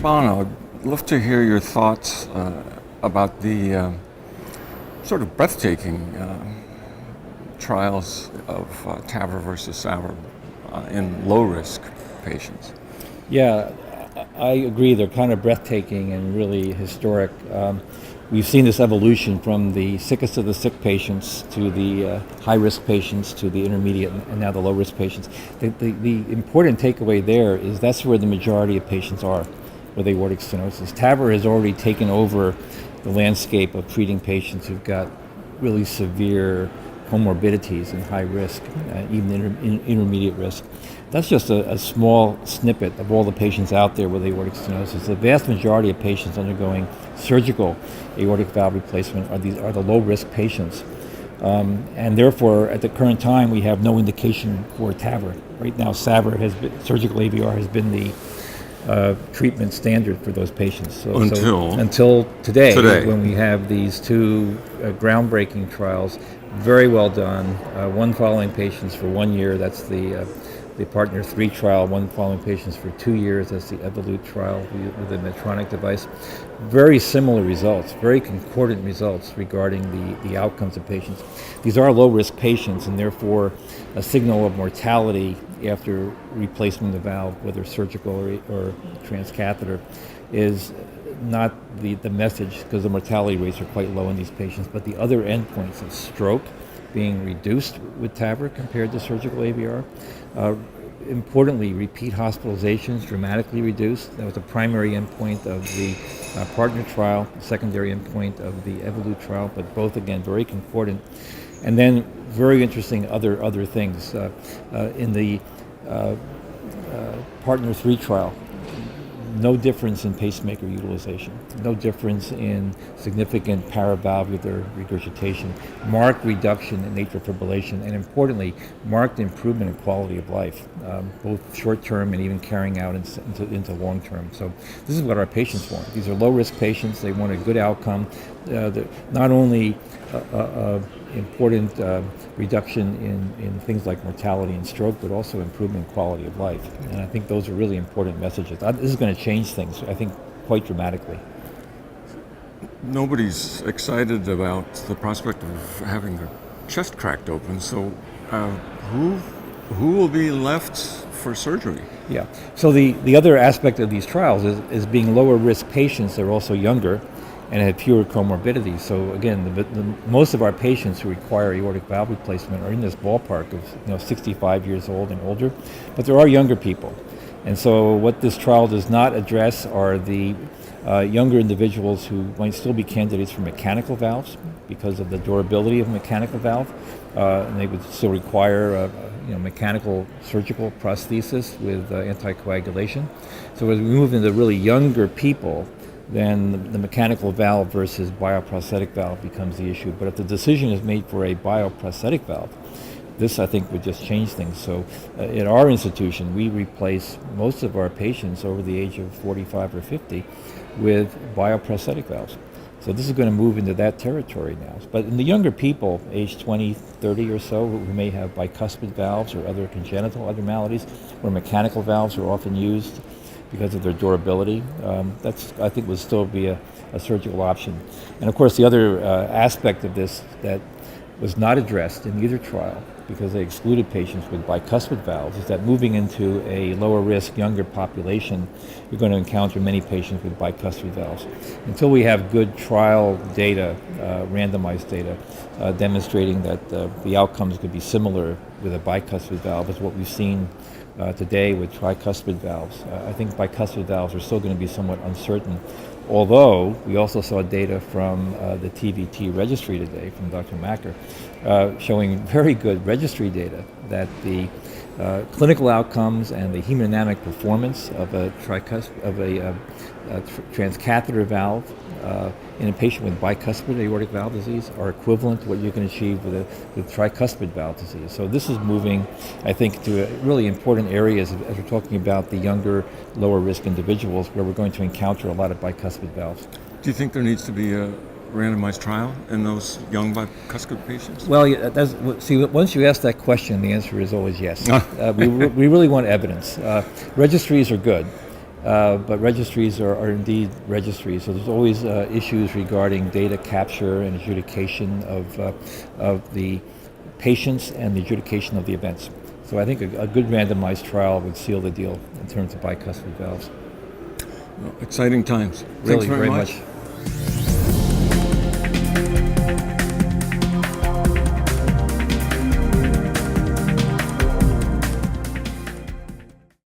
Bonow, I'd love to hear your thoughts about the sort of breathtaking trials of TAVR versus SAVR in low-risk patients. Yeah, I agree. They're kind of breathtaking and really historic. We've seen this evolution from the sickest of the sick patients to the high-risk patients to the intermediate and now the low-risk patients. The important takeaway there is that's where the majority of patients are with aortic stenosis. TAVR has already taken over the landscape of treating patients who've got really severe comorbidities and high risk, even intermediate risk. That's just a small snippet of all the patients out there with aortic stenosis. The vast majority of patients undergoing surgical aortic valve replacement are the low-risk patients. And therefore, at the current time, we have no indication for TAVR. Right now, SAVR surgical AVR has been the treatment standard for those patients. So until today, when we have these two groundbreaking trials, very well done. One following patients for 1 year, that's the Partner 3 trial, one following patients for 2 years, that's the Evolute trial with the Medtronic device. Very similar results, very concordant results regarding the outcomes of patients. These are low-risk patients, and therefore a signal of mortality after replacement of the valve, whether surgical or transcatheter, is not the message, because the mortality rates are quite low in these patients, but the other endpoints of stroke being reduced with TAVR compared to surgical AVR. Importantly, repeat hospitalizations dramatically reduced. That was the primary endpoint of the Partner trial, the secondary endpoint of the Evolute trial, but both, again, very concordant. And then very interesting other things. In the Partner 3 trial, no difference in pacemaker utilization, no difference in significant paravalvular regurgitation, marked reduction in atrial fibrillation, and importantly, marked improvement in quality of life, both short-term and even carrying out into long-term. So this is what our patients want. These are low-risk patients. They want a good outcome. Not only important reduction in things like mortality and stroke, but also improvement in quality of life. And I think those are really important messages. This is going to change things, I think, quite dramatically. Nobody's excited about the prospect of having their chest cracked open, so who will be left for surgery? Yeah. So the other aspect of these trials is being lower risk patients. They're also younger and had fewer comorbidities. So again, most of our patients who require aortic valve replacement are in this ballpark of 65 years old and older, but there are younger people. And so what this trial does not address are the younger individuals who might still be candidates for mechanical valves because of the durability of a mechanical valve, and they would still require mechanical surgical prosthesis with anticoagulation. So as we move into really younger people, then the mechanical valve versus bioprosthetic valve becomes the issue. But if the decision is made for a bioprosthetic valve, this, I think, would just change things. So at our institution, we replace most of our patients over the age of 45 or 50 with bioprosthetic valves. So this is going to move into that territory now. But in the younger people, age 20, 30 or so, who may have bicuspid valves or other congenital abnormalities, where mechanical valves are often used because of their durability, that's, I think, would still be a surgical option. And of course, the other aspect of this that was not addressed in either trial, because they excluded patients with bicuspid valves, is that moving into a lower risk, younger population, you're going to encounter many patients with bicuspid valves. Until we have good trial data, randomized data, demonstrating that the outcomes could be similar with a bicuspid valve as what we've seen today with tricuspid valves, I think bicuspid valves are still going to be somewhat uncertain. Although we also saw data from the TVT registry today from Dr. Macker showing very good registry data that the clinical outcomes and the hemodynamic performance of a transcatheter valve in a patient with bicuspid aortic valve disease are equivalent to what you can achieve with tricuspid valve disease. So this is moving, I think, to really important areas as we're talking about the younger, lower risk individuals where we're going to encounter a lot of bicuspid valves. Do you think there needs to be a randomized trial in those young bicuspid patients? Well, once you ask that question, the answer is always yes. We really want evidence. Registries are good, But registries are indeed registries. So there's always issues regarding data capture and adjudication of the patients and the adjudication of the events. So I think a good randomized trial would seal the deal in terms of bicuspid valves. Well, exciting times. Really, Thanks very much. much.